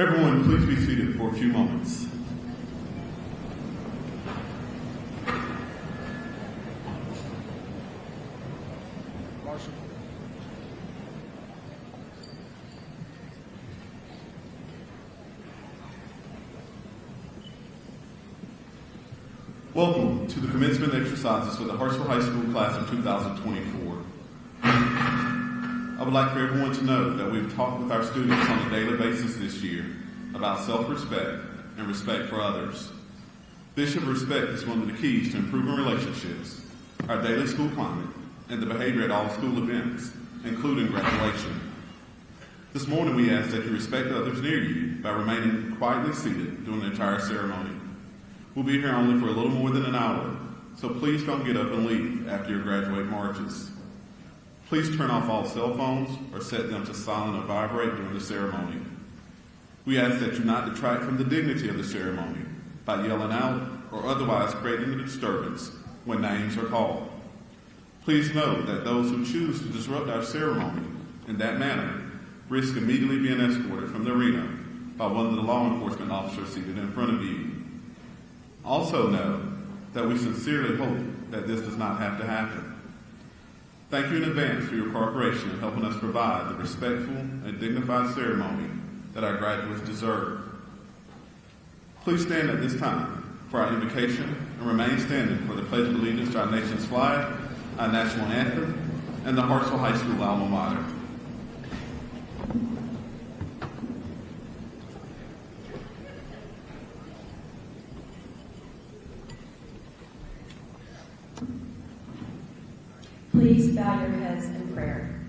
Everyone, please be seated for a few moments. Welcome to the commencement exercises for the Hartsville High School class of 2024. I would like for everyone to know that we've talked with our students on a daily basis this year about self-respect and respect for others. This of respect is one of the keys to improving relationships, our daily school climate, and the behavior at all school events, including graduation. This morning we ask that you respect others near you by remaining quietly seated during the entire ceremony. We'll be here only for a little more than an hour, so please don't get up and leave after your graduate marches. Please turn off all cell phones or set them to silent or vibrate during the ceremony. We ask that you not detract from the dignity of the ceremony by yelling out or otherwise creating a disturbance when names are called. Please note that those who choose to disrupt our ceremony in that manner risk immediately being escorted from the arena by one of the law enforcement officers seated in front of you. Also know that we sincerely hope that this does not have to happen. Thank you in advance for your cooperation in helping us provide the respectful and dignified ceremony that our graduates deserve. Please stand at this time for our invocation and remain standing for the Pledge of Allegiance to our nation's flag, our national anthem, and the Hartsville High School alma mater. Please bow your heads in prayer.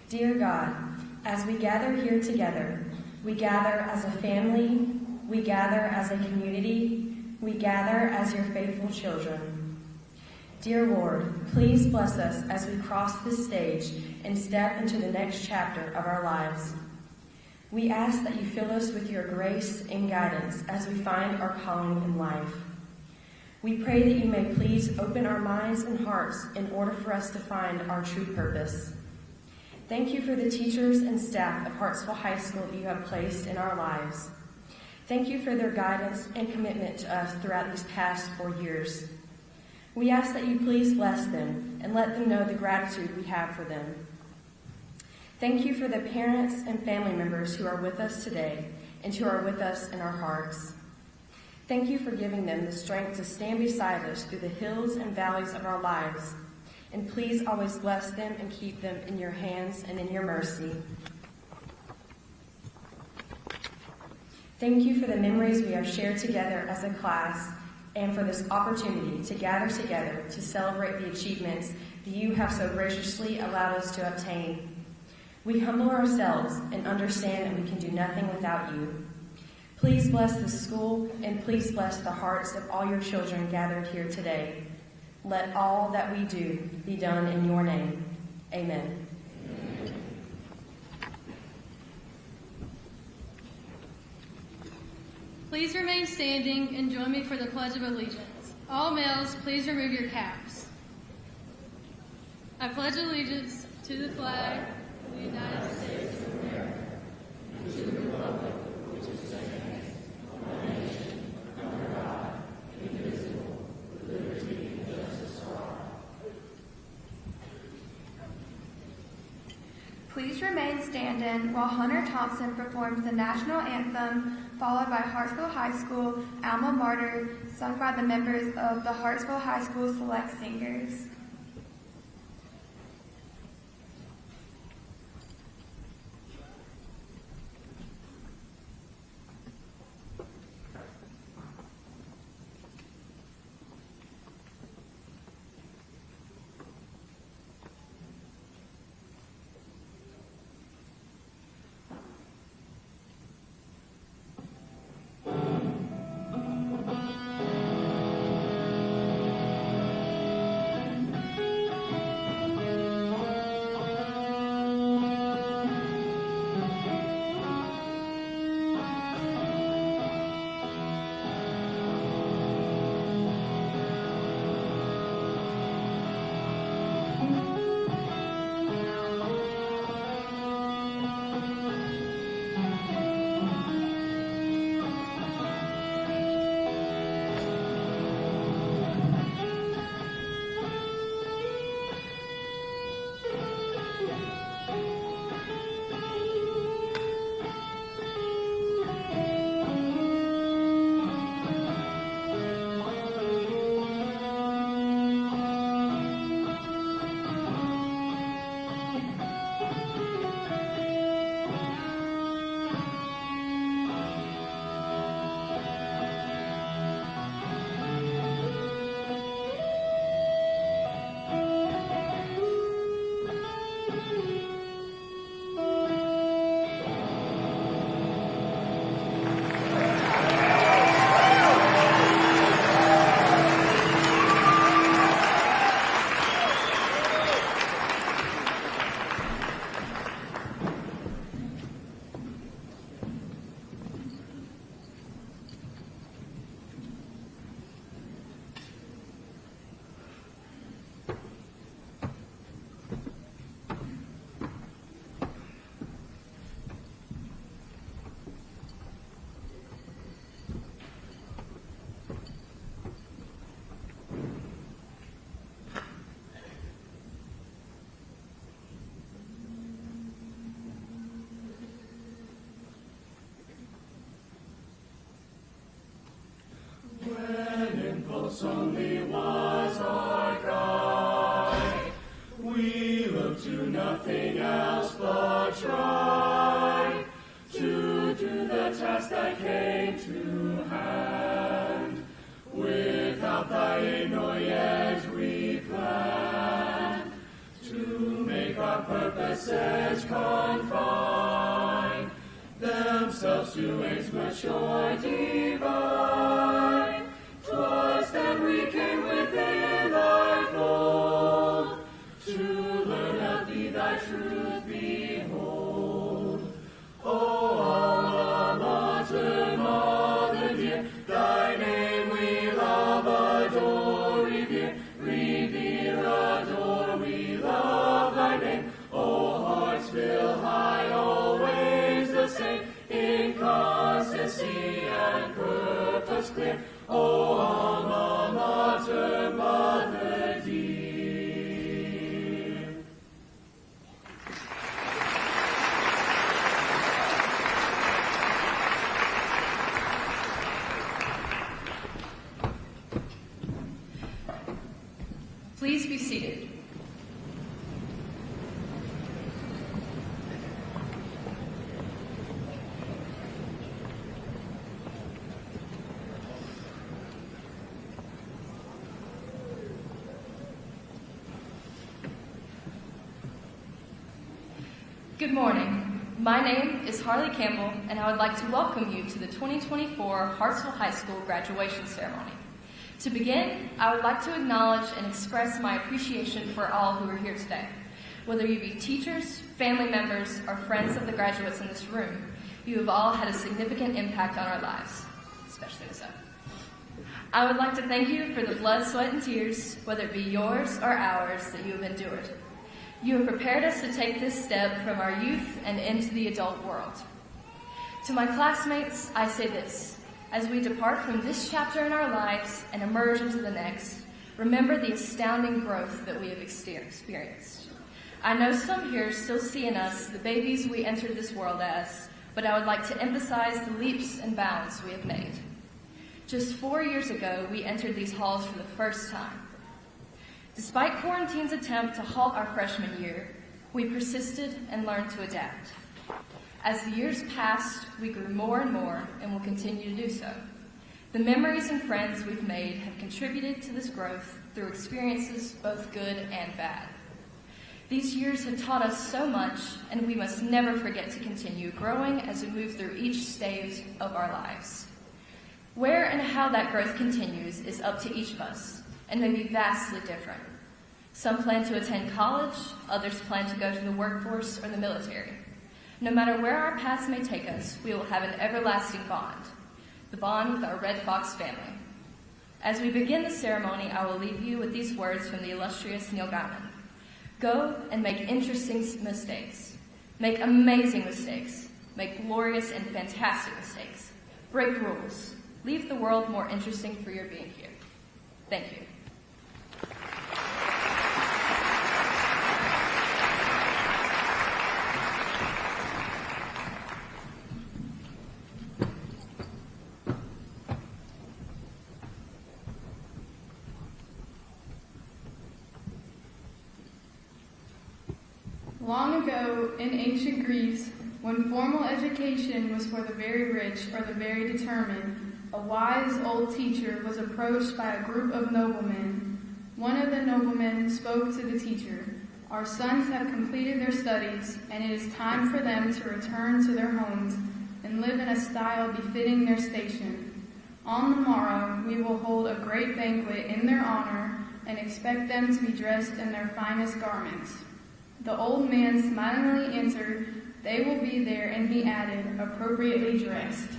Dear God, as we gather here together, we gather as a family, we gather as a community, we gather as your faithful children. Dear Lord, please bless us as we cross this stage and step into the next chapter of our lives. We ask that you fill us with your grace and guidance as we find our calling in life. We pray that you may please open our minds and hearts in order for us to find our true purpose. Thank you for the teachers and staff of Hartsville High School that you have placed in our lives. Thank you for their guidance and commitment to us throughout these past 4 years. We ask that you please bless them and let them know the gratitude we have for them. Thank you for the parents and family members who are with us today and who are with us in our hearts. Thank you for giving them the strength to stand beside us through the hills and valleys of our lives. And please always bless them and keep them in your hands and in your mercy. Thank you for the memories we have shared together as a class and for this opportunity to gather together to celebrate the achievements that you have so graciously allowed us to obtain. We humble ourselves and understand that we can do nothing without you. Please bless the school and please bless the hearts of all your children gathered here today. Let all that we do be done in your name. Amen. Please remain standing and join me for the Pledge of Allegiance. All males, please remove your caps. I pledge allegiance to the flag of the United States of America and to the republic which is stands one nation under God, indivisible, with liberty and justice for all. Please remain standing while Hunter Thompson performs the national anthem, followed by Hartsville High School Alma Mater, sung by the members of the Hartsville High School Select Singers. else only was our guide. We look to nothing else but try to do the task that came to hand. Without thy aid nor yet we plan to make our purposes confine themselves to aims mature divine. 'Twas then we came within thy fold to learn of thee thy truth behold. O alma mater, mother dear, thy name we love, adore, revere, adore, we love thy name. O Hartsville high, always the same, in constancy and purpose clear. O alma mater, mother dear. Please be seated. Good morning. My name is Harley Campbell, and I would like to welcome you to the 2024 Hartsville High School graduation ceremony. To begin, I would like to acknowledge and express my appreciation for all who are here today. Whether you be teachers, family members, or friends of the graduates in this room, you have all had a significant impact on our lives, especially this up. I would like to thank you for the blood, sweat, and tears, whether it be yours or ours, that you have endured. You have prepared us to take this step from our youth and into the adult world. To my classmates, I say this: as we depart from this chapter in our lives and emerge into the next, remember the astounding growth that we have experienced. I know some here still see in us the babies we entered this world as, but I would like to emphasize the leaps and bounds we have made. Just 4 years ago, we entered these halls for the first time. Despite quarantine's attempt to halt our freshman year, we persisted and learned to adapt. As the years passed, we grew more and more and will continue to do so. The memories and friends we've made have contributed to this growth through experiences both good and bad. These years have taught us so much, and we must never forget to continue growing as we move through each stage of our lives. Where and how that growth continues is up to each of us, and may be vastly different. Some plan to attend college, others plan to go to the workforce or the military. No matter where our paths may take us, we will have an everlasting bond, the bond with our Red Fox family. As we begin the ceremony, I will leave you with these words from the illustrious Neil Gaiman. Go and make interesting mistakes. Make amazing mistakes. Make glorious and fantastic mistakes. Break rules. Leave the world more interesting for your being here. Thank you. Long ago, in ancient Greece, when formal education was for the very rich or the very determined, a wise old teacher was approached by a group of noblemen. One of the noblemen spoke to the teacher. Our sons have completed their studies, and it is time for them to return to their homes and live in a style befitting their station. On the morrow, we will hold a great banquet in their honor and expect them to be dressed in their finest garments. The old man smilingly answered, "They will be there," and he added, "appropriately dressed."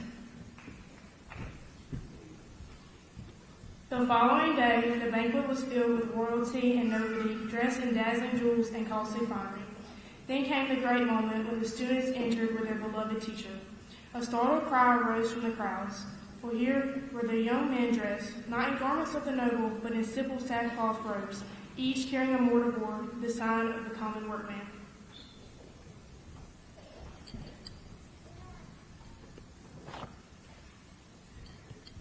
The following day, the banquet was filled with royalty and nobility, dressed in dazzling jewels and costly finery. Then came the great moment when the students entered with their beloved teacher. A startled cry arose from the crowds, for here were the young men dressed, not in garments of the noble, but in simple sackcloth robes, each carrying a mortarboard, the sign of the common workman.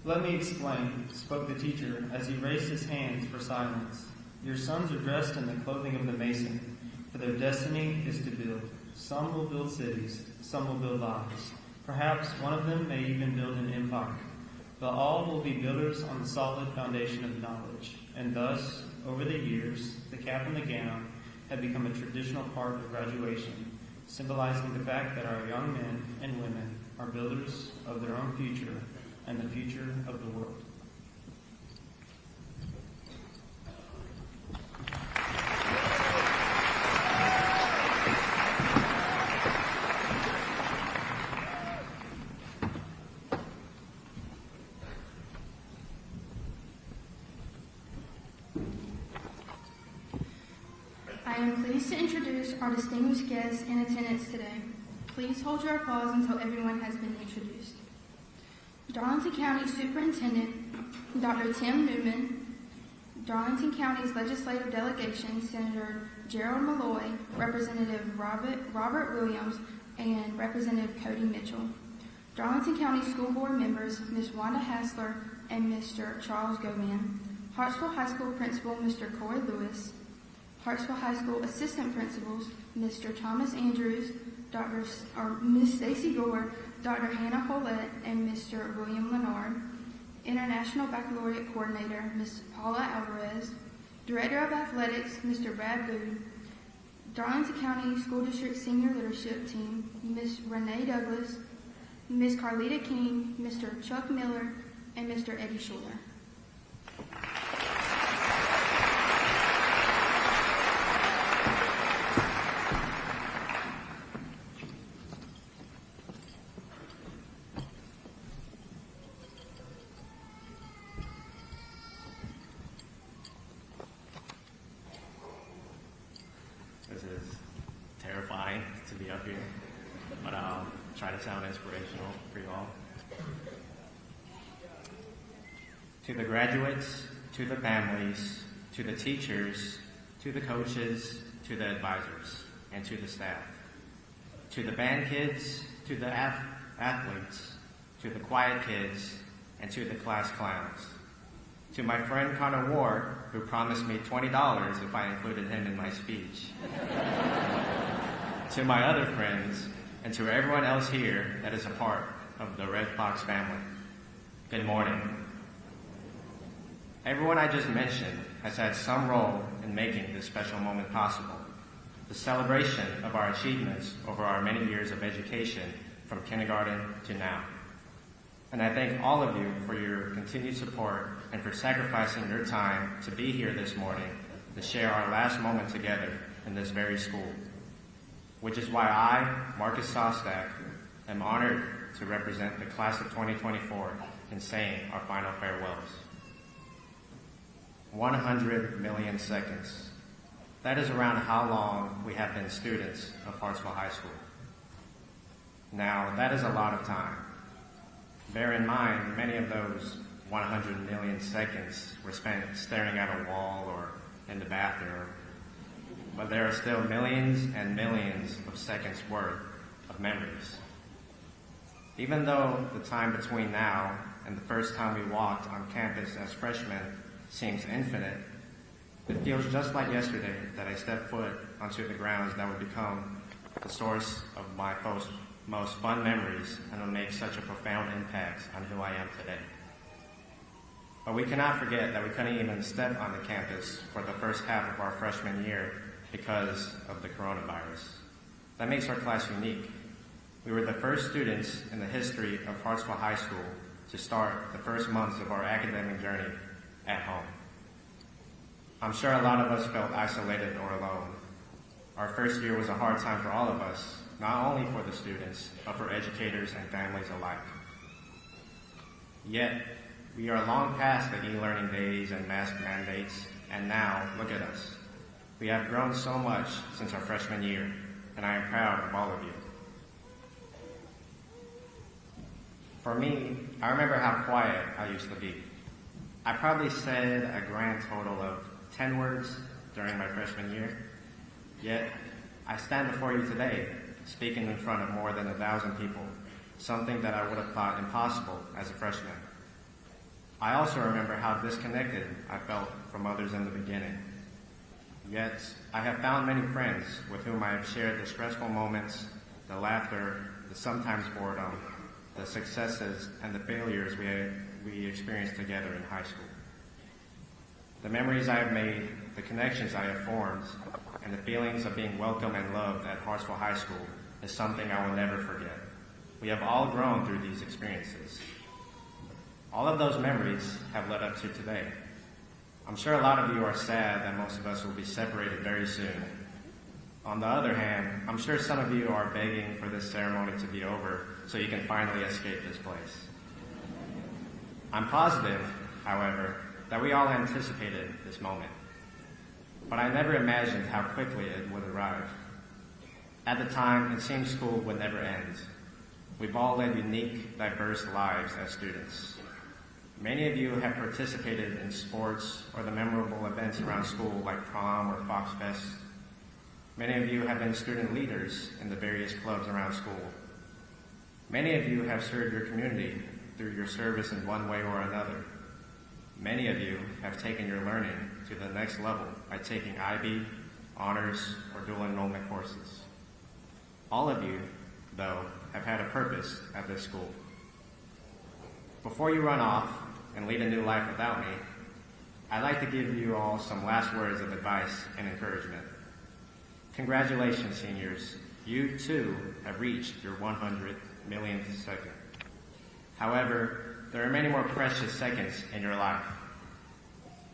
"Let me explain," spoke the teacher as he raised his hands for silence. "Your sons are dressed in the clothing of the mason, for their destiny is to build. Some will build cities, some will build lives. Perhaps one of them may even build an empire. But all will be builders on the solid foundation of knowledge." And thus, over the years, the cap and the gown have become a traditional part of graduation, symbolizing the fact that our young men and women are builders of their own future and the future of the world. I am pleased to introduce our distinguished guests in attendance today. Please hold your applause until everyone has been introduced. Darlington County Superintendent Dr. Tim Newman, Darlington County's Legislative Delegation Senator Gerald Malloy, Representative Robert Williams, and Representative Cody Mitchell. Darlington County School Board members Ms. Wanda Hassler and Mr. Charles Govan. Hartsville High School Principal Mr. Corey Lewis. Hartsville High School Assistant Principals Mr. Thomas Andrews, Ms. Stacy Gore, Dr. Hannah Hollett, and Mr. William Leonard. International Baccalaureate Coordinator Ms. Paula Alvarez. Director of Athletics Mr. Brad Booth. Darlington County School District Senior Leadership Team Ms. Renee Douglas, Ms. Carlita King, Mr. Chuck Miller, and Mr. Eddie Schuler. This is terrifying to be up here, but I'll try to sound inspirational for you all. To the graduates, to the families, to the teachers, to the coaches, to the advisors, and to the staff. To the band kids, to the athletes, to the quiet kids, and to the class clowns. To my friend Connor Ward, who promised me $20 if I included him in my speech. To my other friends, and to everyone else here that is a part of the Red Fox family, good morning. Everyone I just mentioned has had some role in making this special moment possible. The celebration of our achievements over our many years of education from kindergarten to now. And I thank all of you for your continued support and for sacrificing your time to be here this morning to share our last moment together in this very school. Which is why I, Marcus Sostak, am honored to represent the class of 2024 in saying our final farewells. 100 million seconds. That is around how long we have been students of Hartsville High School. Now, that is a lot of time. Bear in mind, many of those 100 million seconds were spent staring at a wall or in the bathroom. But there are still millions and millions of seconds worth of memories. Even though the time between now and the first time we walked on campus as freshmen seems infinite, it feels just like yesterday that I stepped foot onto the grounds that would become the source of my most fun memories and will make such a profound impact on who I am today. But we cannot forget that we couldn't even step on the campus for the first half of our freshman year because of the coronavirus. That makes our class unique. We were the first students in the history of Hartsville High School to start the first months of our academic journey at home. I'm sure a lot of us felt isolated or alone. Our first year was a hard time for all of us, not only for the students, but for educators and families alike. Yet, we are long past the e-learning days and mask mandates, and now, look at us. We have grown so much since our freshman year, and I am proud of all of you. For me, I remember how quiet I used to be. I probably said a grand total of 10 words during my freshman year, yet I stand before you today, speaking in front of more than 1,000 people, something that I would have thought impossible as a freshman. I also remember how disconnected I felt from others in the beginning. Yet, I have found many friends with whom I have shared the stressful moments, the laughter, the sometimes boredom, the successes, and the failures we experienced together in high school. The memories I have made, the connections I have formed, and the feelings of being welcome and loved at Hartsville High School is something I will never forget. We have all grown through these experiences. All of those memories have led up to today. I'm sure a lot of you are sad that most of us will be separated very soon. On the other hand, I'm sure some of you are begging for this ceremony to be over so you can finally escape this place. I'm positive, however, that we all anticipated this moment. But I never imagined how quickly it would arrive. At the time, it seemed school would never end. We've all led unique, diverse lives as students. Many of you have participated in sports or the memorable events around school like prom or Fox Fest. Many of you have been student leaders in the various clubs around school. Many of you have served your community through your service in one way or another. Many of you have taken your learning to the next level by taking IB, honors, or dual enrollment courses. All of you, though, have had a purpose at this school. Before you run off and lead a new life without me, I'd like to give you all some last words of advice and encouragement. Congratulations, seniors. You, too, have reached your 100 millionth second. However, there are many more precious seconds in your life.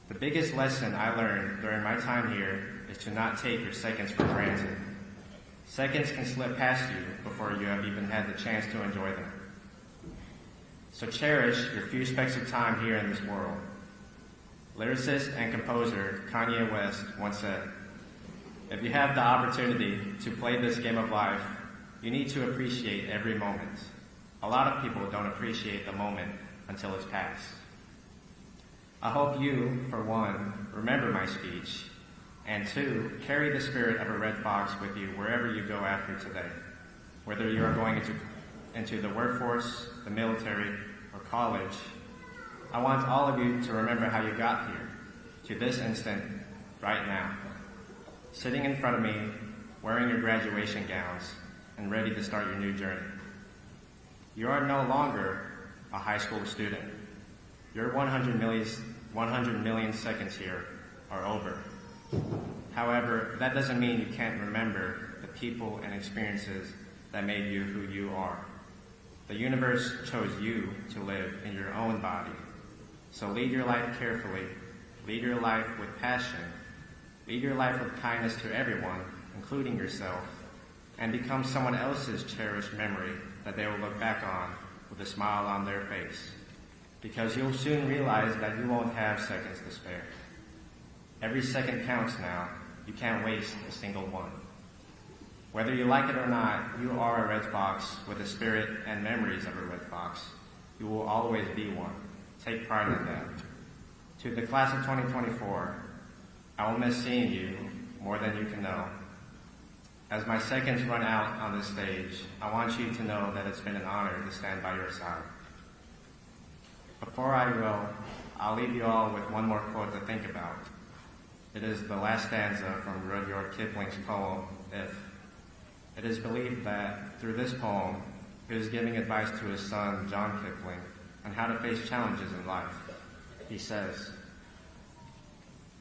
The biggest lesson I learned during my time here is to not take your seconds for granted. Seconds can slip past you before you have even had the chance to enjoy them. So cherish your few specks of time here in this world. Lyricist and composer Kanye West once said, "If you have the opportunity to play this game of life, you need to appreciate every moment. A lot of people don't appreciate the moment until it's past." I hope you, for one, remember my speech, and two, carry the spirit of a red fox with you wherever you go after today. Whether you are going into the workforce, the military, or college, I want all of you to remember how you got here, to this instant, right now. Sitting in front of me, wearing your graduation gowns, and ready to start your new journey. You are no longer a high school student. Your 100 million seconds here are over. However, that doesn't mean you can't remember the people and experiences that made you who you are. The universe chose you to live in your own body. So lead your life carefully, lead your life with passion, lead your life with kindness to everyone, including yourself, and become someone else's cherished memory that they will look back on with a smile on their face. Because you'll soon realize that you won't have seconds to spare. Every second counts now. You can't waste a single one. Whether you like it or not, you are a red fox with the spirit and memories of a red fox. You will always be one. Take pride in that. To the class of 2024, I will miss seeing you more than you can know. As my seconds run out on this stage, I want you to know that it's been an honor to stand by your side. Before I go, I'll leave you all with one more quote to think about. It is the last stanza from Rudyard Kipling's poem, If. It is believed that through this poem, he was giving advice to his son, John Kipling, on how to face challenges in life. He says,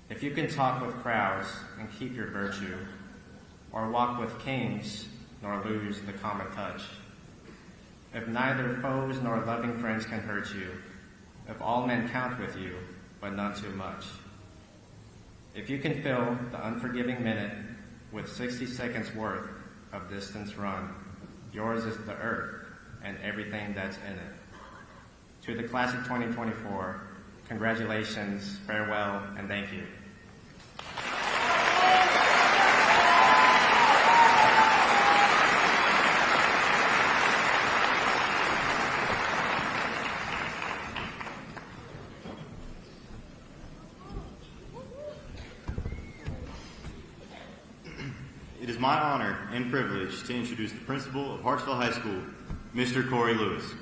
"If you can talk with crowds and keep your virtue, or walk with kings nor lose the common touch, if neither foes nor loving friends can hurt you, if all men count with you, but none too much, if you can fill the unforgiving minute with 60 seconds worth of distance run, yours is the earth and everything that's in it." To the class of 2024, congratulations, farewell, and thank you. It is my honor and privilege to introduce the principal of Hartsville High School, Mr. Corey Lewis.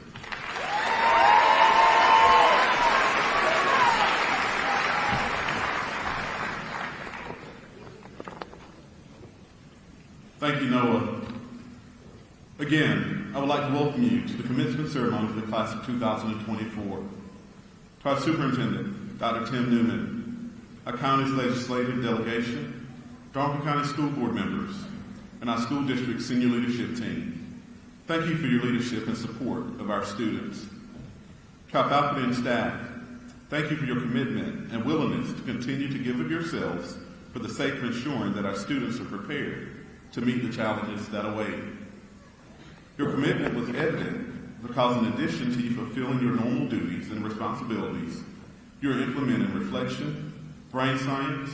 Thank you, Noah. Again, I would like to welcome you to the commencement ceremony for the class of 2024. To our superintendent, Dr. Tim Newman, our county's legislative delegation, Darwin County School Board members, and our school district senior leadership team, thank you for your leadership and support of our students. To our faculty and staff, thank you for your commitment and willingness to continue to give of yourselves for the sake of ensuring that our students are prepared to meet the challenges that await. Your commitment was evident because in addition to you fulfilling your normal duties and responsibilities, you are implementing reflection, brain science,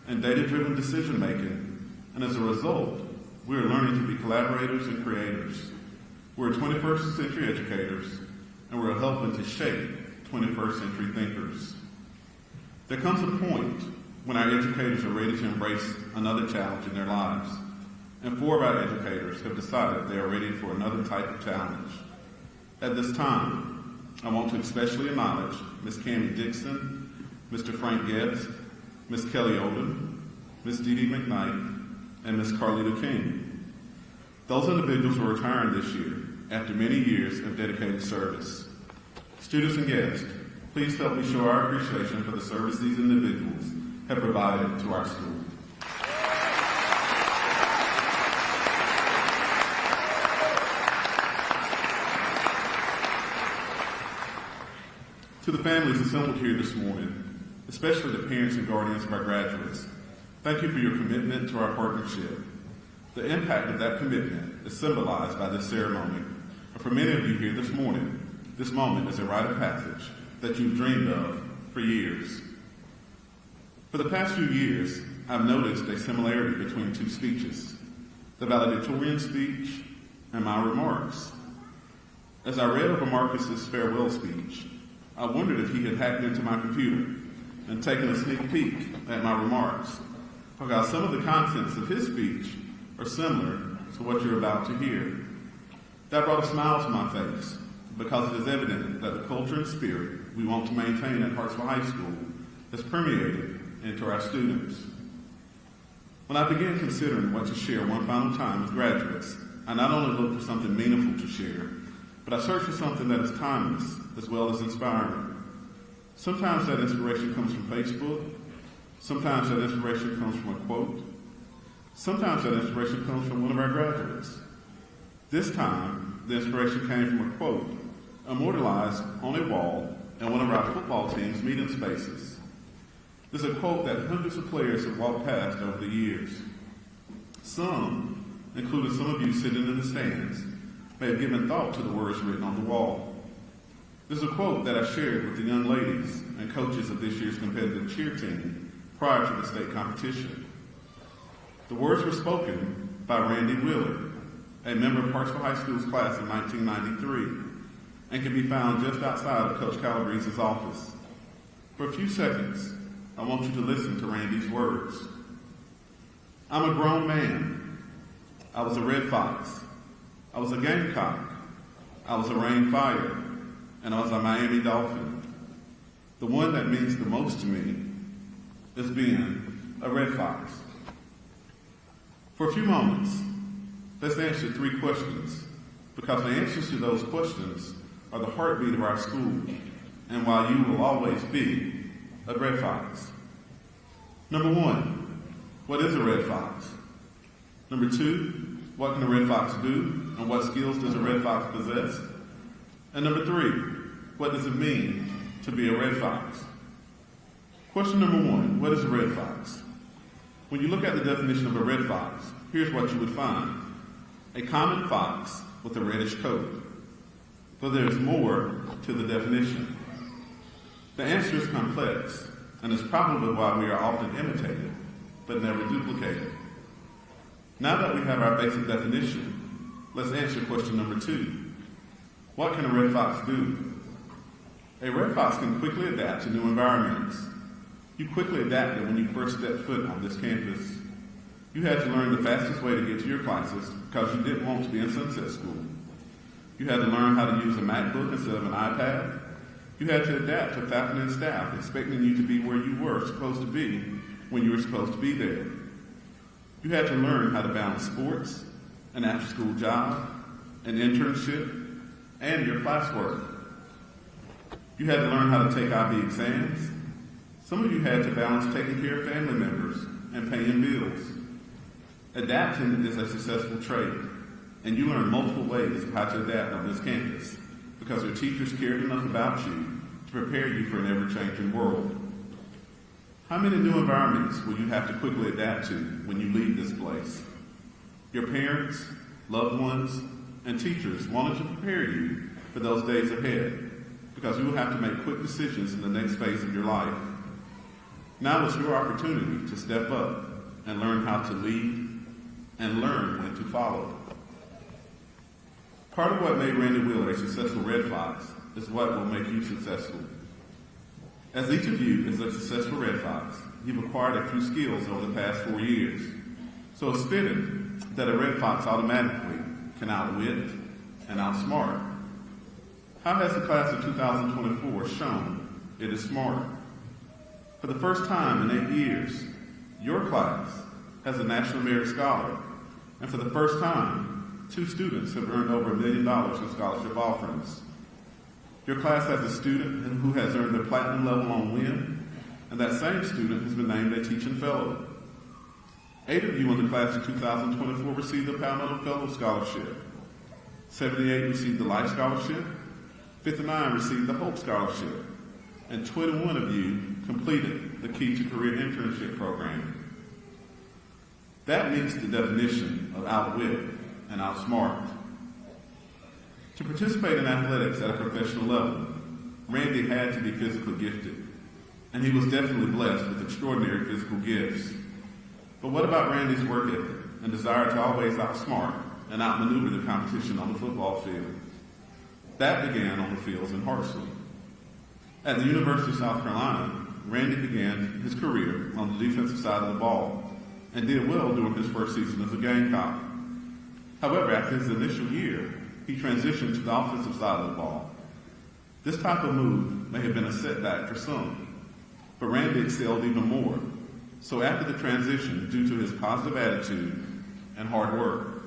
and data-driven decision-making, and as a result, we are learning to be collaborators and creators. We're 21st century educators, and we're helping to shape 21st century thinkers. There comes a point when our educators are ready to embrace another challenge in their lives, and 4 of our educators have decided they are ready for another type of challenge. At this time, I want to especially acknowledge Ms. Cammie Dixon, Mr. Frank Getz, Ms. Kelly Olden, Ms. Dee Dee McKnight, and Ms. Carlita King. Those individuals are retiring this year after many years of dedicated service. Students and guests, please help me show our appreciation for the service these individuals have provided to our school. To the families assembled here this morning, especially the parents and guardians of our graduates, thank you for your commitment to our partnership. The impact of that commitment is symbolized by this ceremony. And for many of you here this morning, this moment is a rite of passage that you've dreamed of for years. For the past few years, I've noticed a similarity between 2 speeches, the valedictorian speech and my remarks. As I read over Marcus's farewell speech, I wondered if he had hacked into my computer and taken a sneak peek at my remarks, because some of the contents of his speech are similar to what you're about to hear. That brought a smile to my face, because it is evident that the culture and spirit we want to maintain at Hartsville High School has permeated into our students. When I began considering what to share one final time with graduates, I not only looked for something meaningful to share, but I searched for something that is timeless as well as inspiring. Sometimes that inspiration comes from Facebook. Sometimes that inspiration comes from a quote. Sometimes that inspiration comes from one of our graduates. This time, the inspiration came from a quote immortalized on a wall in one of our football team's meeting spaces. There's a quote that hundreds of players have walked past over the years. Some, including some of you sitting in the stands, may have given thought to the words written on the wall. There's a quote that I shared with the young ladies and coaches of this year's competitive cheer team prior to the state competition. The words were spoken by Randy Wheeler, a member of Hartsville High School's class in 1993, and can be found just outside of Coach Calabrese's office. For a few seconds, I want you to listen to Randy's words. I'm a grown man. I was a red fox. I was a gamecock. I was a rain fire. And I was a Miami Dolphin. The one that means the most to me is being a red fox. For a few moments, let's answer 3 questions, because the answers to those questions are the heartbeat of our school, and why you will always be a red fox. Number 1, what is a red fox? Number 2, what can a red fox do, and what skills does a red fox possess? And number 3, what does it mean to be a red fox? Question number 1, what is a red fox? When you look at the definition of a red fox, here's what you would find. A common fox with a reddish coat. But there's more to the definition. The answer is complex, and is probably why we are often imitated, but never duplicated. Now that we have our basic definition, let's answer question number 2. What can a red fox do? A red fox can quickly adapt to new environments. You quickly adapted when you first stepped foot on this campus. You had to learn the fastest way to get to your classes because you didn't want to be in Sunset School. You had to learn how to use a MacBook instead of an iPad. You had to adapt to faculty and staff expecting you to be where you were supposed to be when you were supposed to be there. You had to learn how to balance sports, an after-school job, an internship, and your classwork. You had to learn how to take IB exams. Some of you had to balance taking care of family members and paying bills. Adapting is a successful trade, and you learn multiple ways of how to adapt on this campus because your teachers cared enough about you to prepare you for an ever-changing world. How many new environments will you have to quickly adapt to when you leave this place? Your parents, loved ones, and teachers wanted to prepare you for those days ahead because you will have to make quick decisions in the next phase of your life. Now is your opportunity to step up and learn how to lead and learn when to follow. Part of what made Randy Wheeler a successful Red Fox is what will make you successful. As each of you is a successful Red Fox, you've acquired a few skills over the past 4 years. So it's fitting that a Red Fox automatically can outwit and outsmart. How has the class of 2024 shown it is smart? For the first time in 8 years, your class has a National Merit Scholar, and for the first time, 2 students have earned over $1 million in scholarship offerings. Your class has a student who has earned the platinum level on WIN, and that same student has been named a teaching fellow. 8 of you in the class of 2024 received the Palmetto Fellow Scholarship. 78 received the Life Scholarship. 59 received the Hope Scholarship. And 21 of you completed the Key to Career Internship Program. That meets the definition of outwit and outsmart. To participate in athletics at a professional level, Randy had to be physically gifted, and he was definitely blessed with extraordinary physical gifts. But what about Randy's work ethic and desire to always outsmart and outmaneuver the competition on the football field? That began on the fields in Hartsville. At the University of South Carolina, Randy began his career on the defensive side of the ball and did well during his first season as a Gamecock. However, after his initial year, he transitioned to the offensive side of the ball. This type of move may have been a setback for some, but Randy excelled even more. So after the transition, due to his positive attitude and hard work,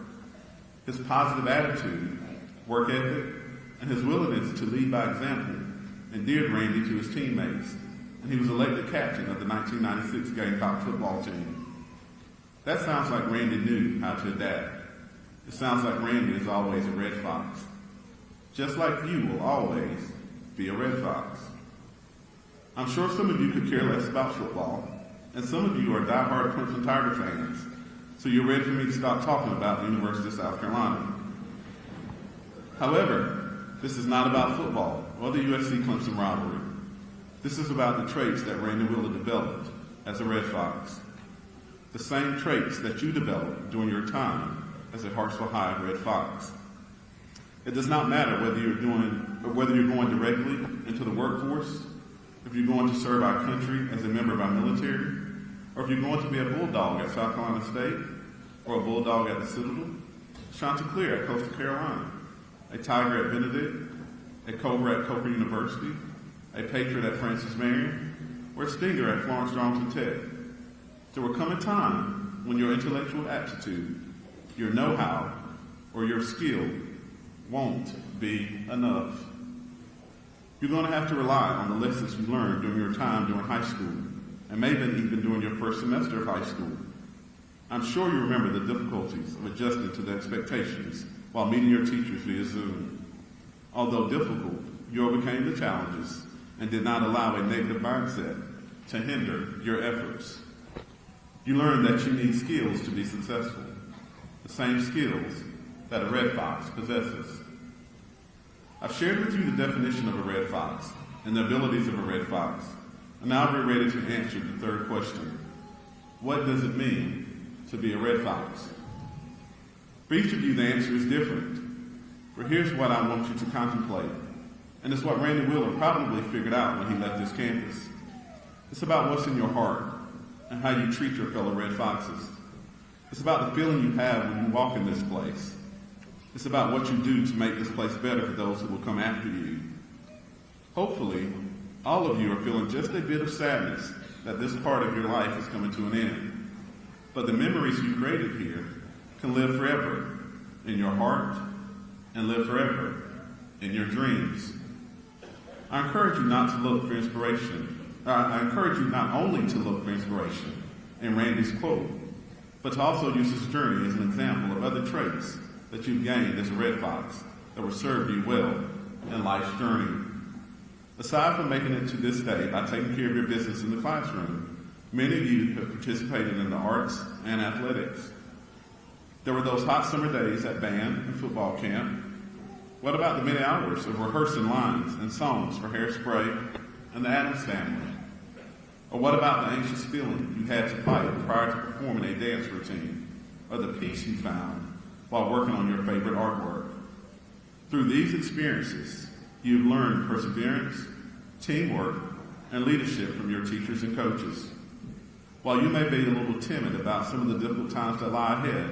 his positive attitude, work ethic, and his willingness to lead by example endeared Randy to his teammates, and he was elected captain of the 1996 Gamecock football team. That sounds like Randy knew how to adapt. It sounds like Randy is always a Red Fox. Just like you will always be a Red Fox. I'm sure some of you could care less about football, and some of you are diehard Clemson Tiger fans, so you're ready for me to stop talking about the University of South Carolina. However, this is not about football or the USC-Clemson rivalry. This is about the traits that Randy Wheeler developed as a Red Fox. The same traits that you developed during your time as a Hartsville High Red Fox. It does not matter whether you're going directly into the workforce, if you're going to serve our country as a member of our military, or if you're going to be a Bulldog at South Carolina State, or a Bulldog at the Citadel, Chanticleer at Coastal Carolina, a Tiger at Benedict, a Cobra at Coker University, a Patriot at Francis Marion, or a Stinger at Florence Darlington Tech. There will come a time when your intellectual aptitude, your know-how, or your skill won't be enough. You're going to have to rely on the lessons you learned during your time during high school, and maybe even during your first semester of high school. I'm sure you remember the difficulties of adjusting to the expectations while meeting your teachers via Zoom. Although difficult, you overcame the challenges and did not allow a negative mindset to hinder your efforts. You learned that you need skills to be successful, the same skills that a Red Fox possesses. I've shared with you the definition of a Red Fox and the abilities of a Red Fox, and now we're ready to answer the third question. What does it mean to be a Red Fox? For each of you, the answer is different. But here's what I want you to contemplate, and it's what Randy Wheeler probably figured out when he left this campus. It's about what's in your heart and how you treat your fellow Red Foxes. It's about the feeling you have when you walk in this place. It's about what you do to make this place better for those who will come after you. Hopefully, all of you are feeling just a bit of sadness that this part of your life is coming to an end. but the memories you created here can live forever in your heart and live forever in your dreams. I encourage you not to look for inspiration. I encourage you not only to look for inspiration in Randy's quote, but to also use his journey as an example of other traits that you've gained as a Red Fox that will serve you well in life's journey. Aside from making it to this day by taking care of your business in the classroom, many of you have participated in the arts and athletics. There were those hot summer days at band and football camp. What about the many hours of rehearsing lines and songs for Hairspray and the Addams Family? Or what about the anxious feeling you had to fight prior to performing a dance routine, or the peace you found while working on your favorite artwork? Through these experiences, you've learned perseverance, teamwork, and leadership from your teachers and coaches. While you may be a little timid about some of the difficult times that lie ahead,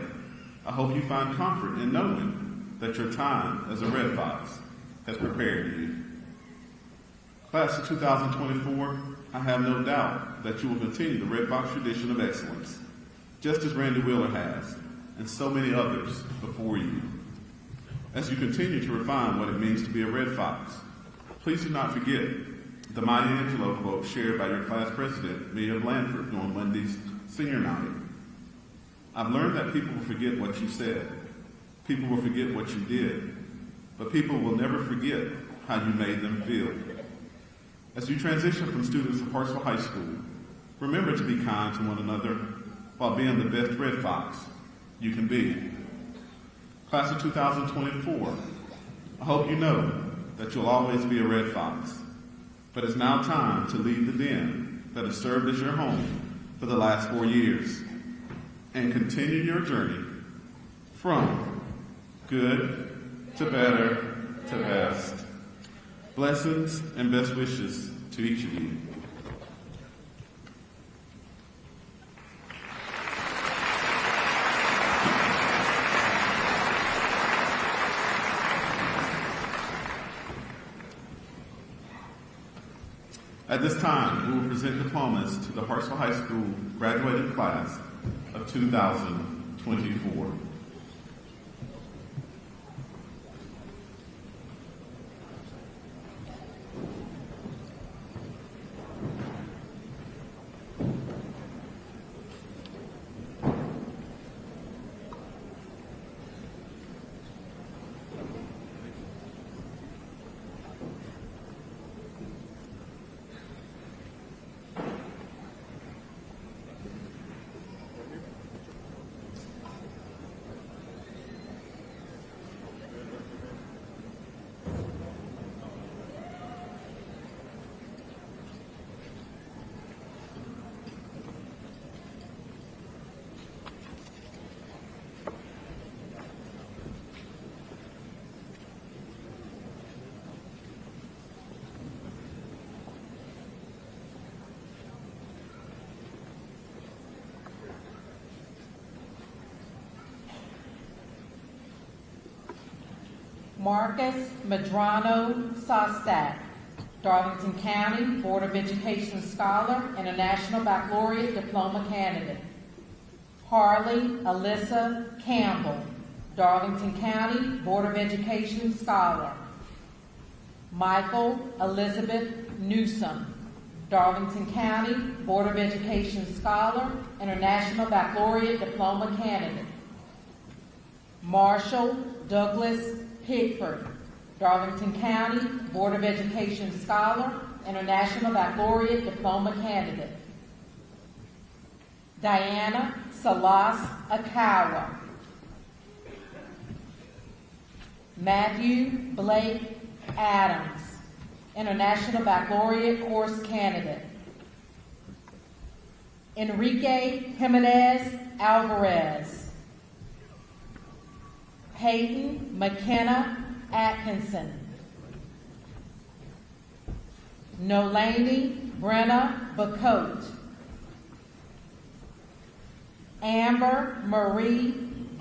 I hope you find comfort in knowing that your time as a Red Fox has prepared you. Class of 2024, I have no doubt that you will continue the Red Fox tradition of excellence, just as Randy Wheeler has, and so many others before you. As you continue to refine what it means to be a Red Fox, please do not forget the Maya Angelou quote shared by your class president, Mia Blanford, on Monday's senior night. I've learned that people will forget what you said. People will forget what you did. But people will never forget how you made them feel. As you transition from students of Hartsville High School, remember to be kind to one another while being the best Red Fox you can be. Class of 2024, I hope you know that you'll always be a Red Fox, but it's now time to leave the den that has served as your home for the last 4 years and continue your journey from good to better to best. Blessings and best wishes to each of you. At this time, we will present diplomas to the Hartsville High School graduating class of 2024. Marcus Medrano Sostak, Darlington County Board of Education Scholar and a National Baccalaureate Diploma candidate. Harley Alyssa Campbell, Darlington County Board of Education Scholar. Michael Elizabeth Newsom, Darlington County Board of Education Scholar and a National Baccalaureate Diploma candidate. Marshall Douglas Pickford, Darlington County Board of Education Scholar and a National Baccalaureate Diploma candidate. Diana Salas Akawa. Matthew Blake Adams, International Baccalaureate course candidate. Enrique Jimenez Alvarez. Peyton McKenna Atkinson. Nolani Brenna Bacote. Amber Marie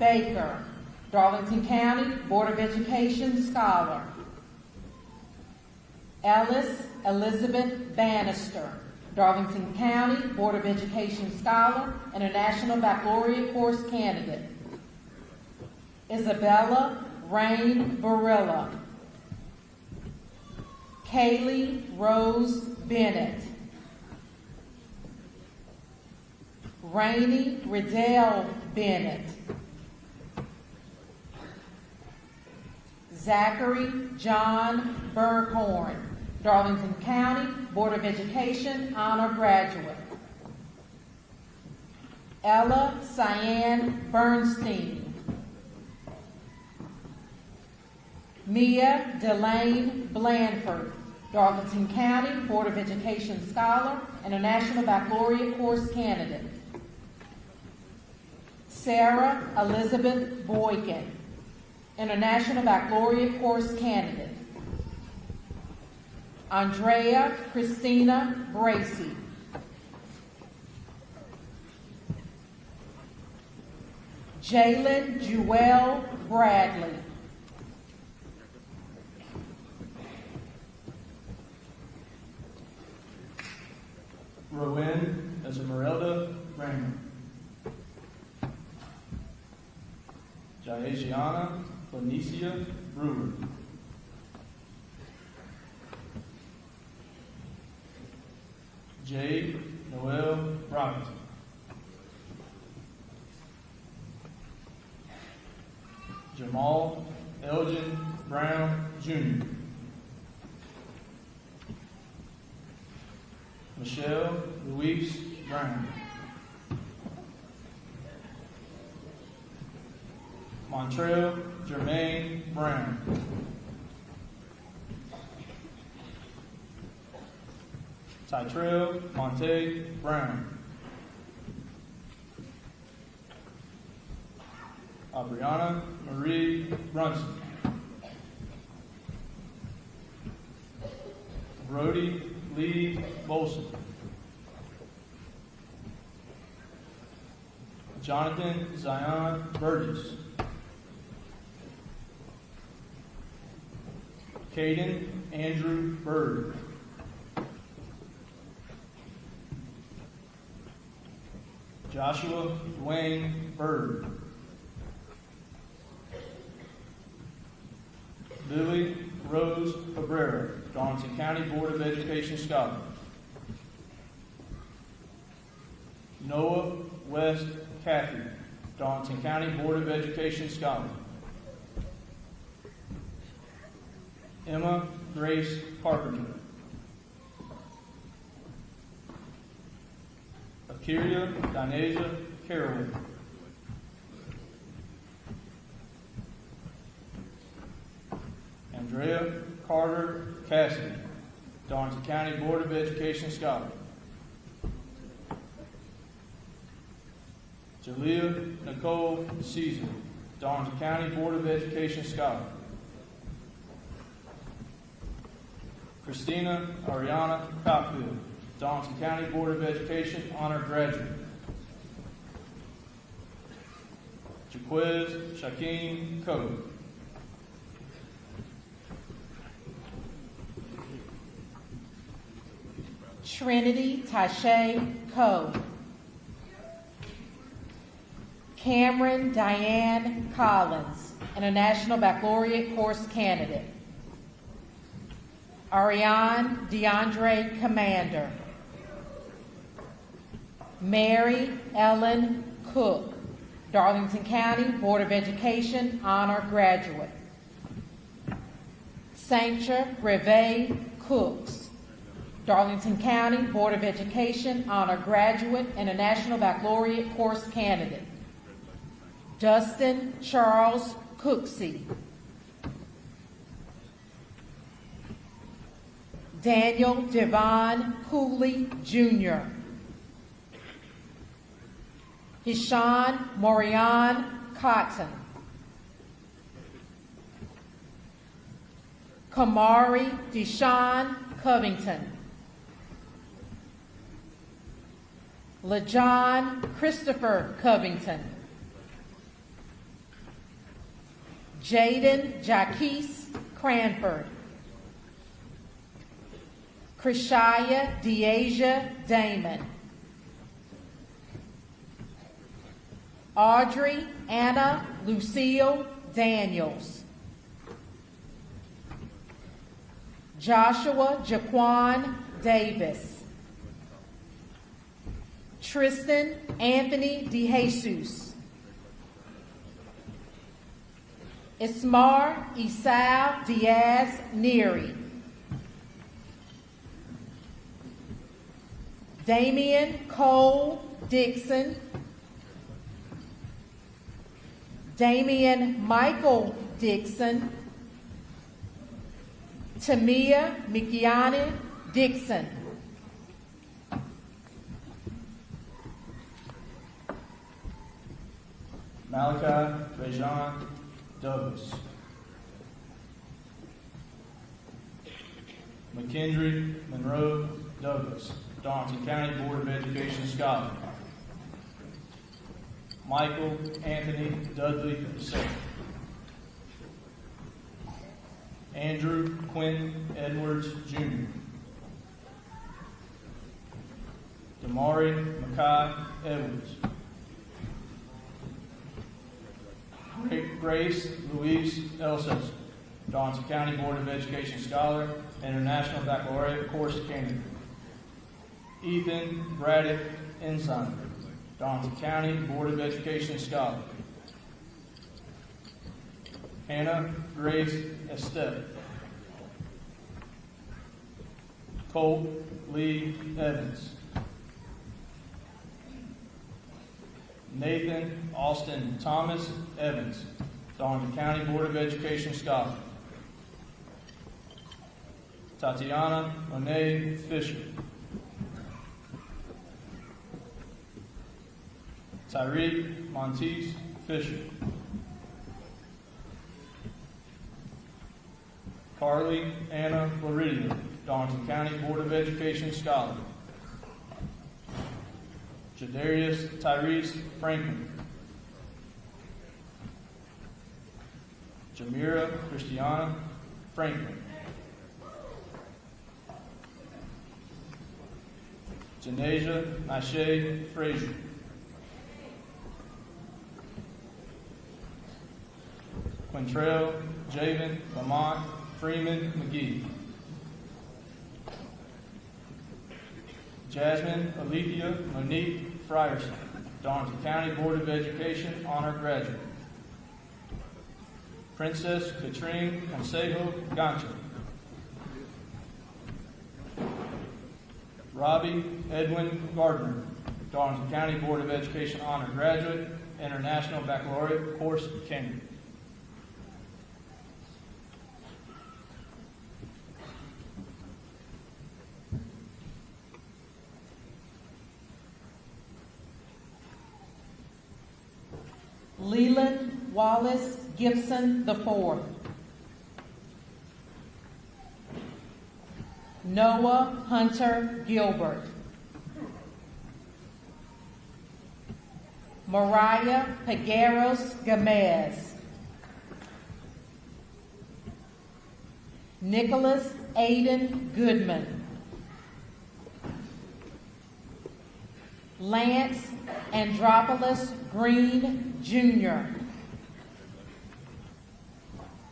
Baker, Darlington County Board of Education Scholar. Ellis Elizabeth Bannister, Darlington County Board of Education Scholar, International Baccalaureate Course Candidate. Isabella Rain Barilla. Kaylee Rose Bennett. Rainey Riddell Bennett. Zachary John Berghorn, Darlington County Board of Education Honor Graduate. Ella Cyan Bernstein. Mia Delane Blandford, Darlington County Board of Education Scholar, International Baccalaureate Course Candidate. Sarah Elizabeth Boykin, International Baccalaureate Course Candidate. Andrea Christina Bracy. Jalen Jewel Bradley. Rowan Esmeralda Raymond. Jaesiana Benicia Brewer. Jade Noel Robinson. Jamal Elgin Brown Jr. Michelle Louise Brown. Montrell Jermaine Brown. Tytrell Monte Brown. Aubriana Marie Brunson. Brody Lee Bolson. Jonathan Zion Burgess. Caden Andrew Bird. Joshua Dwayne Bird. Lily Rose Cabrera, Darlington County Board of Education Scholar. Noah West Cathy, Darlington County Board of Education Scholar. Emma Grace Carpenter. Akiria Dinasia Carroll. Andrea Carter Cassidy, Darlington County Board of Education Scholar. Jalea Nicole Caesar, Darlington County Board of Education Scholar. Christina Ariana Copfield, Darlington County Board of Education Honor Graduate. Jaquez Shaquem Coe. Trinity Tashay Coe. Cameron Diane Collins, International Baccalaureate Course Candidate. Ariane DeAndre Commander. Mary Ellen Cook, Darlington County Board of Education Honor Graduate. Saintra Reve Cooks, Darlington County Board of Education Honor Graduate, International Baccalaureate Course Candidate. Dustin Charles Cooksey. Daniel Devon Cooley Jr. Hishan Morian Cotton. Kamari Deshawn Covington. LaJohn Christopher Covington. Jaden Jaquise Cranford. Krishaya Deasia Damon. Audrey Anna Lucille Daniels. Joshua Jaquan Davis. Tristan Anthony DeJesus. Ismar Isao Diaz Neary. Damian Cole Dixon. Damian Michael Dixon. Tamia Mikiani Dixon. Malachi Rajan Douglas. McKendry Monroe Douglas, Darlington County Board of Education Scholar. Michael Anthony Dudley II. Andrew Quinn Edwards Jr. Damari Mackay Edwards. Grace Louise Elsesser, Darlington County Board of Education Scholar, International Baccalaureate Course candidate. Ethan Braddock Ensign, Darlington County Board of Education Scholar. Hannah Grace Estep. Colt Lee Evans. Nathan Austin Thomas Evans, Darlington County Board of Education Scholar. Tatiana Monet Fisher. Tyreek Monteith Fisher. Carly Anna Floridia, Darlington County Board of Education Scholar. Jadarius Tyrese Franklin. Jamira Christiana Franklin. Janasia Nashe Frazier. Quintrell Javen Lamont Freeman McGee. Jasmine Alethea Monique Frierson, Darlington County Board of Education Honor Graduate. Princess Katrine Consejo Gancho. Robbie Edwin Gardner, Darlington County Board of Education Honor Graduate, International Baccalaureate Course candidate. Leland Wallace Gibson IV. Noah Hunter Gilbert. Mariah Pegueros Gomez. Nicholas Aiden Goodman. Lance Andropoulos Green Jr.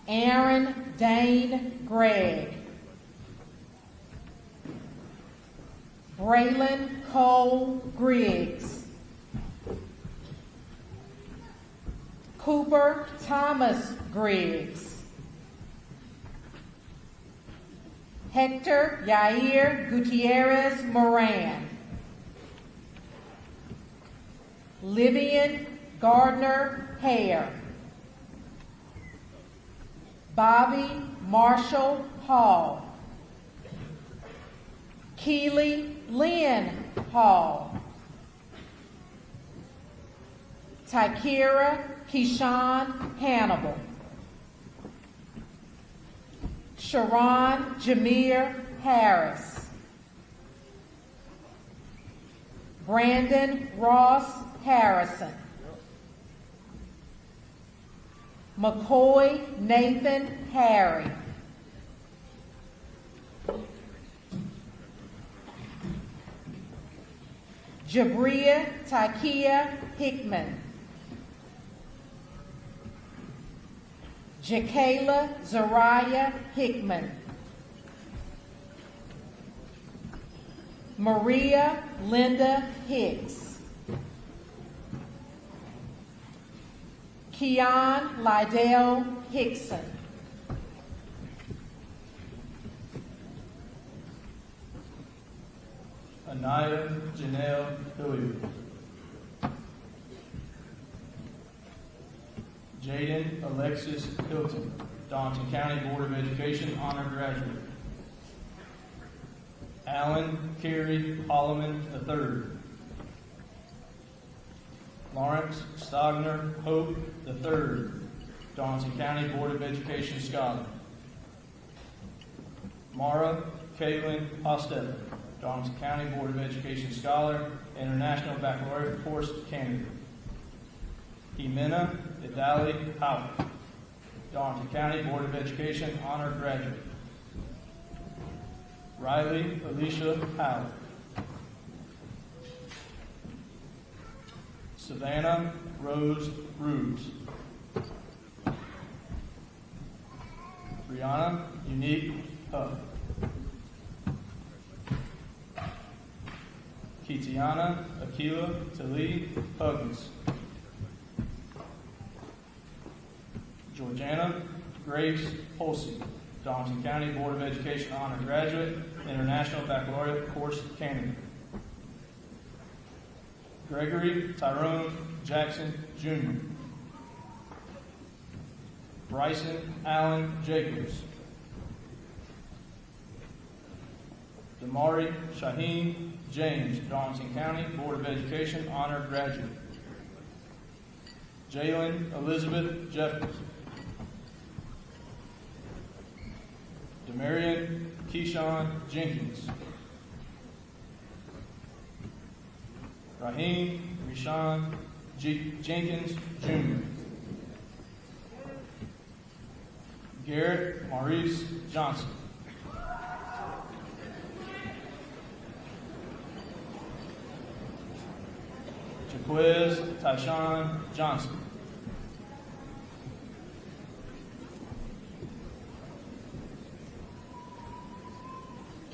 Aaron Dane Gregg. Braylon Cole Griggs. Cooper Thomas Griggs. Hector Yair Gutierrez Moran. Livian Gardner Hare. Bobby Marshall Hall. Keely Lynn Hall. Tykira Keyshawn Hannibal. Sharon Jameer Harris. Brandon Ross Harrison. McCoy Nathan Harry. Jabria Takia Hickman. Jakayla Zariah Hickman. Maria Linda Hicks. Keon Lydell Hickson. Anaya Janelle Hilliard. Jaden Alexis Hilton, Darlington County Board of Education honor graduate. Alan Carey Holloman III. Lawrence Stogner Hope III, Darlington County Board of Education scholar. Mara Caitlin Hostetler, Darlington County Board of Education scholar, International Baccalaureate course candidate. Jimena Idali Howard, Darlington County Board of Education honor graduate. Riley Alicia Howard. Savannah Rose Rubes. Brianna Unique Huff. Kitiana Akila Tali Huggins. Georgiana Grace Holsey, Darlington County Board of Education honor graduate, International Baccalaureate course candidate. Gregory Tyrone Jackson Jr. Bryson Allen Jacobs. Damari Shaheen James, Darlington County Board of Education honor graduate. Jalen Elizabeth Jeffers. Demarion Keyshawn Jenkins. Raheem Rashawn Jenkins Jr. Garrett Maurice Johnson. Jaquez Tyshawn Johnson.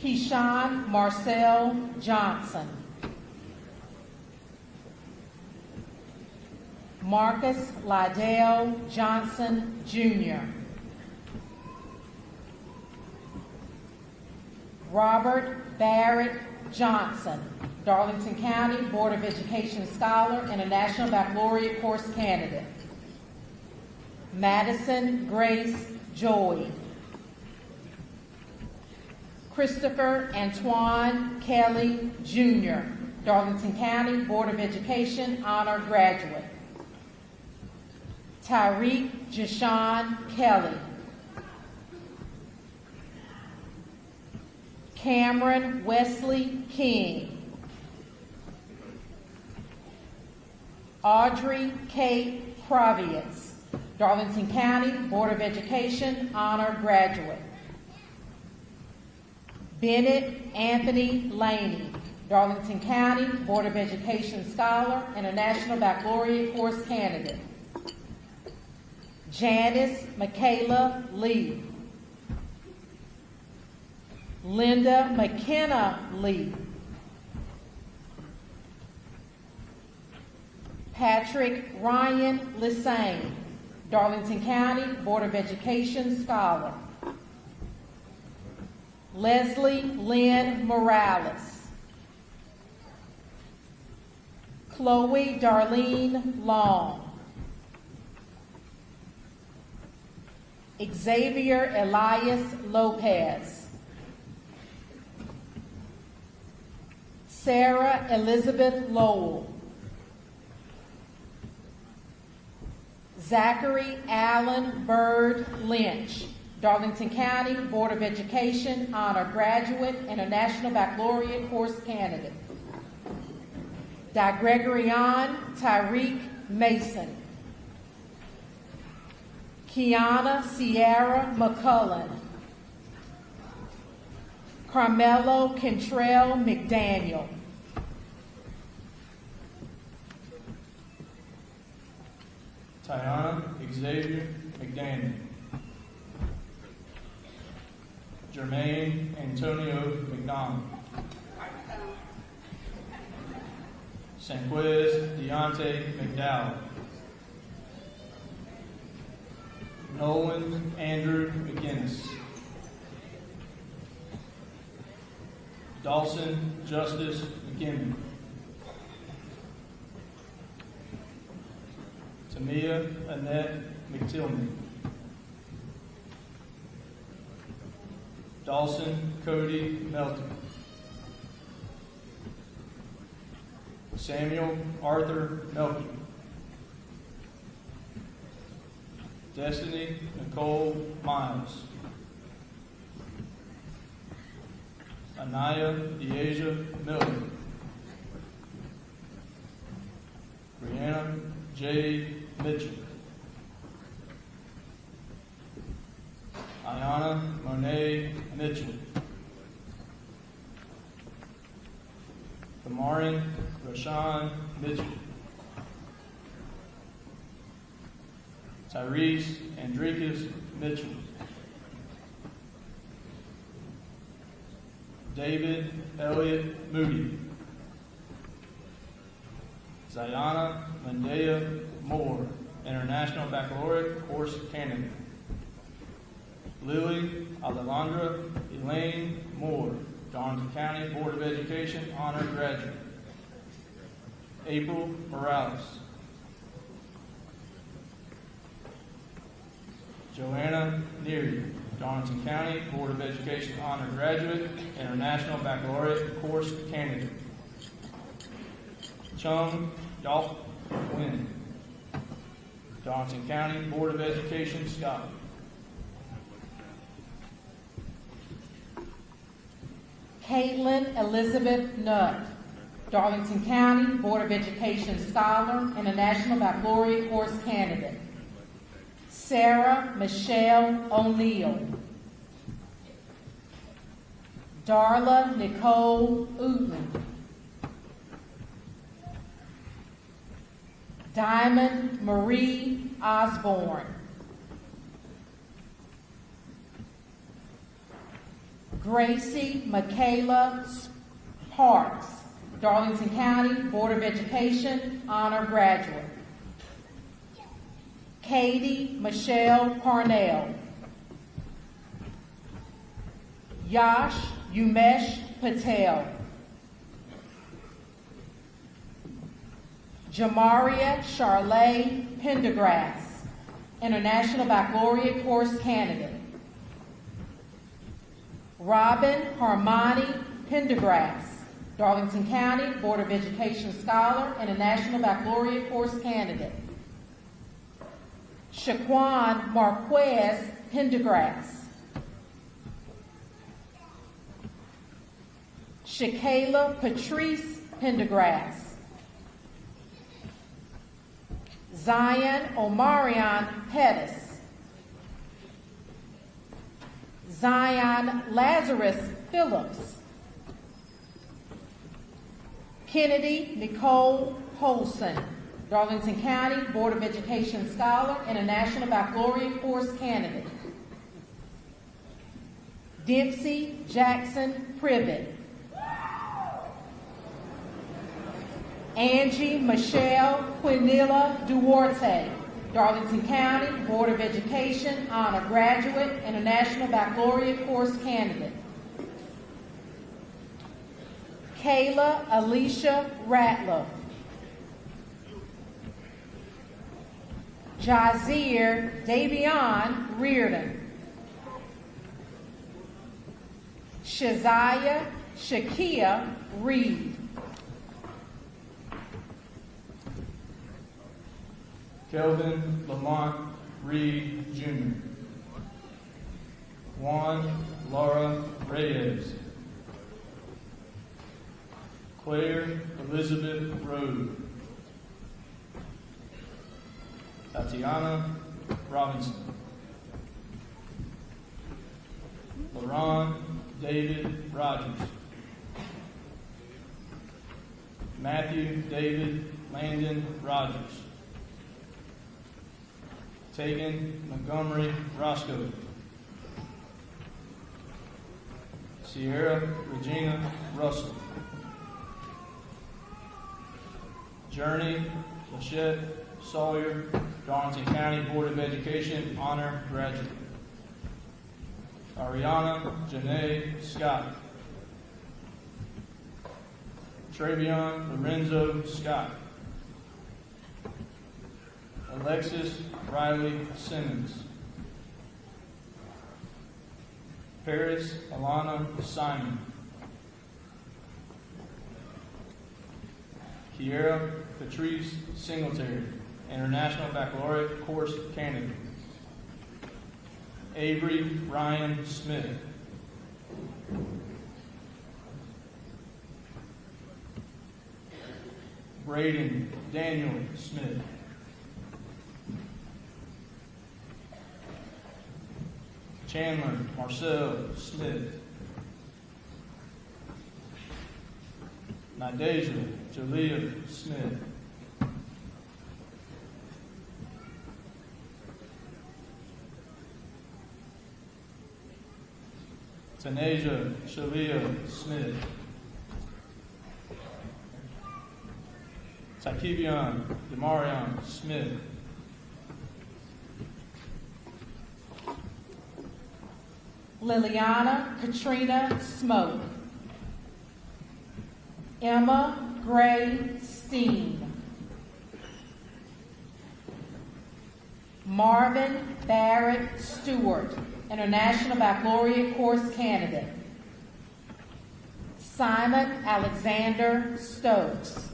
Keyshawn Marcel Johnson. Marcus Lydell Johnson Jr. Robert Barrett Johnson, Darlington County Board of Education scholar and a National Baccalaureate course candidate. Madison Grace Joy. Christopher Antoine Kelly Jr., Darlington County Board of Education honor graduate. Tyreek Jashawn Kelly. Cameron Wesley King. Audrey Kate Kravietz, Darlington County Board of Education honor graduate. Bennett Anthony Laney, Darlington County Board of Education scholar and a National Baccalaureate course candidate. Janice Michaela Lee. Linda McKenna Lee. Patrick Ryan Lisane, Darlington County Board of Education scholar. Leslie Lynn Morales. Chloe Darlene Long. Xavier Elias Lopez. Sarah Elizabeth Lowell. Zachary Allen Bird Lynch, Darlington County Board of Education honor graduate and a National Baccalaureate course candidate. DiGregorion Tyreek Mason. Kiana Sierra McCullen. Carmelo Kentrell McDaniel. Tiana Xavier McDaniel. Jermaine Antonio McDonald. Sanquez Deontay McDowell. Nolan Andrew McGinnis. Dawson Justice McKinley. Tamia Annette McTillman. Dawson Cody Melton. Samuel Arthur Melky. Destiny Nicole Miles. Anaya Deasia Miller. Brianna J. Mitchell. Ayana Monet Mitchell. Kamarin Rashawn Mitchell. Tyrese Andricus Mitchell. David Elliott Moody. Zayana Mandea Moore, International Baccalaureate Course Candidate. Lily Alejandra Elaine Moore, Darlington County Board of Education Honor Graduate. April Morales. Joanna Neary, Darlington County Board of Education Honor Graduate, International Baccalaureate Course Candidate. Chung Dolph Quinn, Darlington County Board of Education Scholar. Caitlin Elizabeth Nutt, Darlington County Board of Education Scholar and a National Baccalaureate Course Candidate. Sarah Michelle O'Neill. Darla Nicole Uten. Diamond Marie Osborne. Gracie Michaela Parks, Darlington County Board of Education Honor Graduate. Katie Michelle Parnell. Yash Umesh Patel. Jamaria Charlay Pendergrass, International Baccalaureate Course Candidate. Robin Harmani Pendergrass, Darlington County Board of Education Scholar and a National Baccalaureate Course Candidate. Shaquan Marquez Pendergrass. Shakayla Patrice Pendergrass. Zion Omarion Pettis. Zion Lazarus Phillips. Kennedy Nicole Holson, Darlington County Board of Education Scholar and a National Baccalaureate Course Candidate. Dempsey Jackson Privet. Angie Michelle Quinilla Duarte, Darlington County Board of Education Honor Graduate and a National Baccalaureate Course Candidate. Kayla Alicia Ratliff. Jazeer Davion Reardon. Shaziah Shakia Reed. Kelvin Lamont Reed Jr. Juan Laura Reyes. Claire Elizabeth Rode. Tatiana Robinson. LaRon David Rogers. Matthew David Landon Rogers. Tegan Montgomery Roscoe. Sierra Regina Russell. Journey Lachette Sawyer, Darlington County Board of Education Honor Graduate. Ariana Janae Scott. Travion Lorenzo Scott. Alexis Riley Simmons. Paris Alana Simon. Kiera Patrice Singletary, International Baccalaureate Course candidate. Avery Ryan Smith. Braden Daniel Smith. Chandler Marcel Smith. Nadeja Jalea Smith. Tanasia Shalia Smith. Takibian Demarion Smith. Liliana Katrina Smoke. Emma Gray Steen. Marvin Barrett Stewart, International Baccalaureate Course candidate. Simon Alexander Stokes.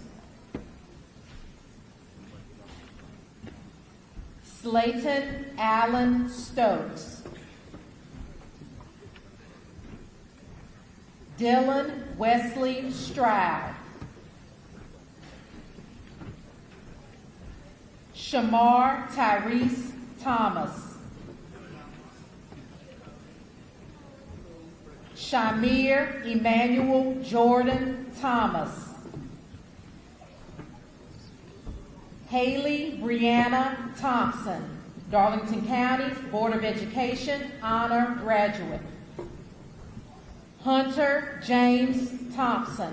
Slayton Allen Stokes. Dylan Wesley Stroud. Shamar Tyrese Thomas. Shamir Emmanuel Jordan Thomas. Haley Brianna Thompson, Darlington County Board of Education Honor Graduate. Hunter James Thompson.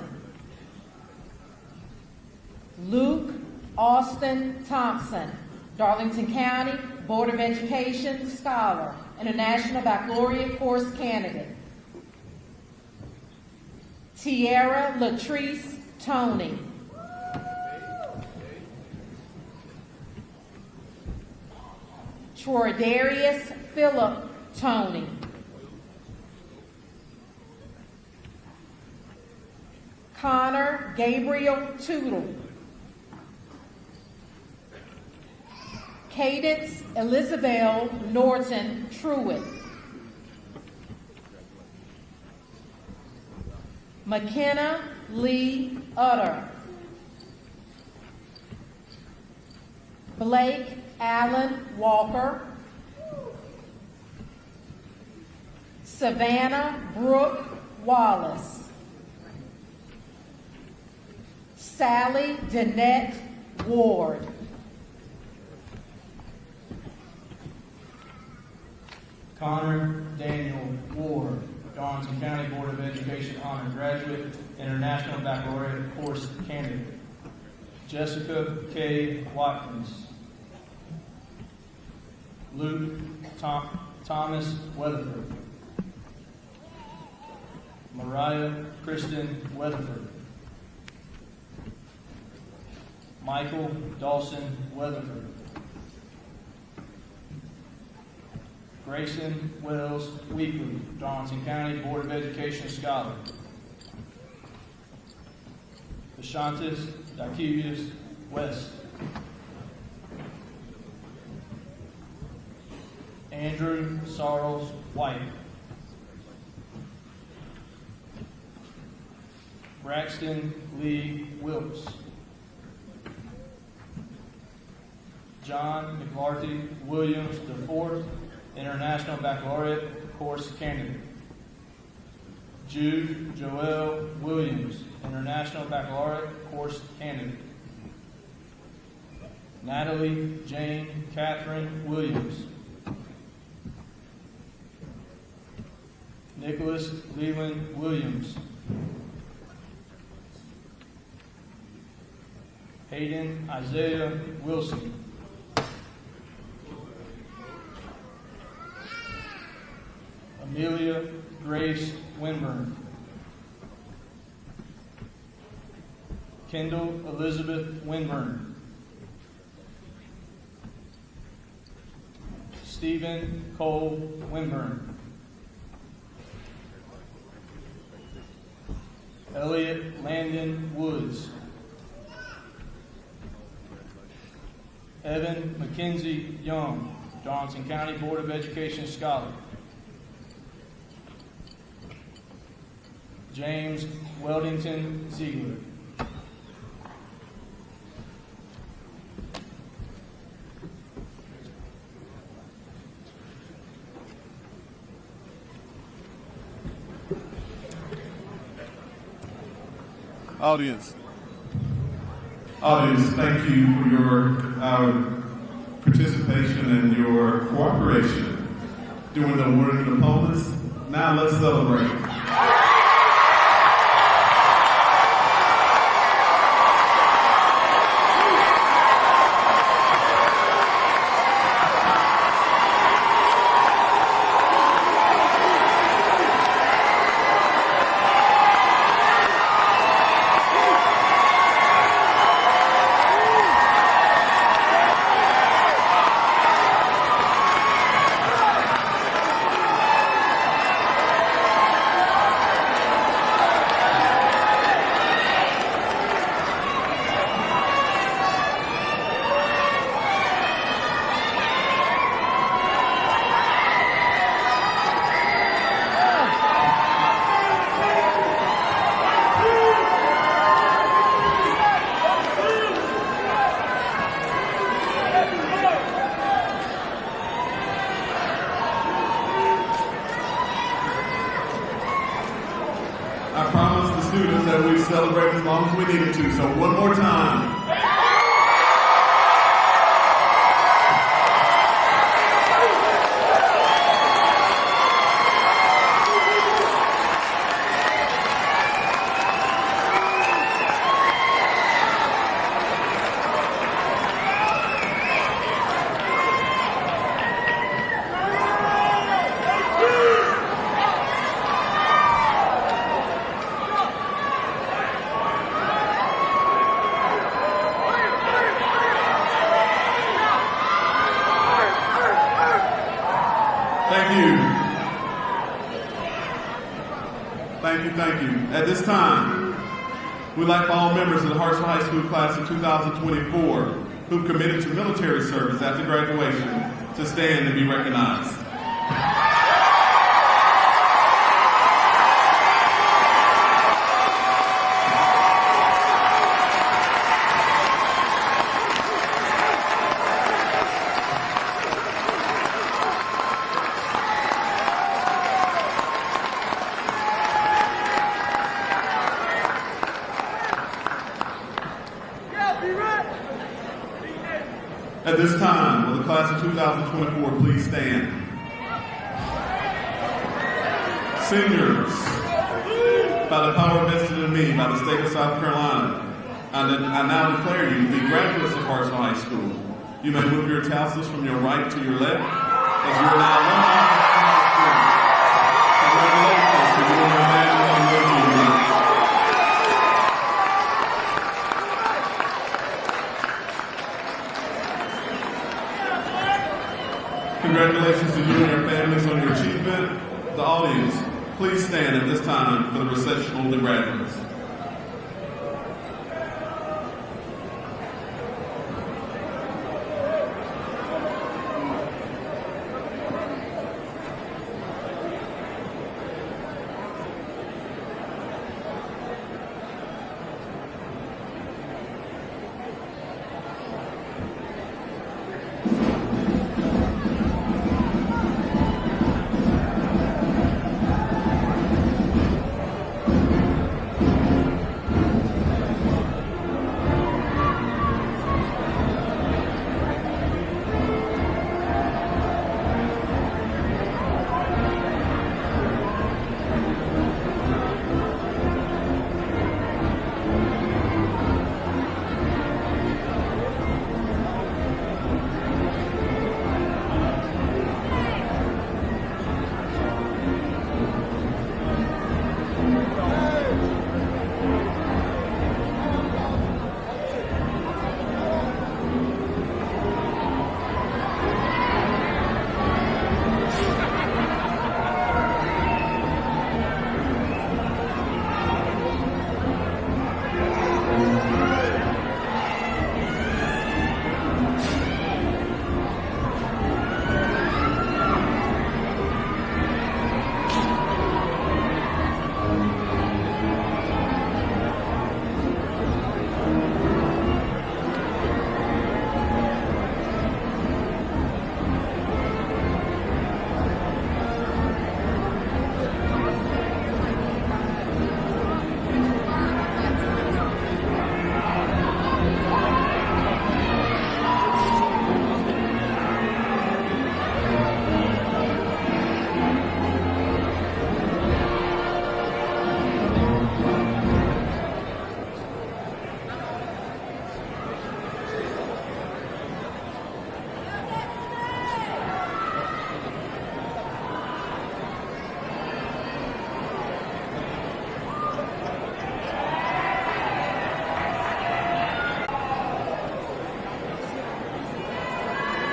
Luke Austin Thompson, Darlington County Board of Education Scholar, International Baccalaureate Course candidate. Tierra Latrice Tony. Troydarius Philip Tony. Connor Gabriel Tootle. Cadence Elizabeth Norton Truitt. McKenna Lee Utter. Blake Allen Walker. Savannah Brooke Wallace. Sally Danette Ward. Connor Daniel Ward, Darlington County Board of Education Honor Graduate, International Baccalaureate Course candidate. Jessica K. Watkins. Luke Thomas Weatherford. Mariah Kristen Weatherford. Michael Dawson Weatherford. Grayson Wells Weekly, Darlington County Board of Education Scholar. Deshantis Dakivius West. Andrew Sarles White. Braxton Lee Wilkes. John McLarty Williams IV, International Baccalaureate Course candidate. Jude Joel Williams, International Baccalaureate Course candidate. Natalie Jane Catherine Williams. Nicholas Leland Williams. Hayden Isaiah Wilson. Amelia Grace Winburn. Kendall Elizabeth Winburn. Stephen Cole Winburn. Elliot Landon Woods. Evan Mackenzie Young, Johnson County Board of Education Scholar. James Weldington Ziegler. Audience, thank you for your participation and your cooperation during the awarding of diplomas. Now let's celebrate. I promised the students that we'd celebrate as long as we needed to, so one more time. Thank you. At this time, we'd like for all members of the Hartsville High School class of 2024 who've committed to military service after graduation to stand and be recognized. At this time, will the class of 2024 please stand? Seniors, by the power vested in me by the state of South Carolina, I now declare you to be graduates of Hartsville High School. You may move your tassels from your right to your left as you are now alumni of Hartsville High School. Congratulations to you and your families on your achievement. Congratulations to you and your families on your achievement. The audience, please stand at this time for the reception of the graduates.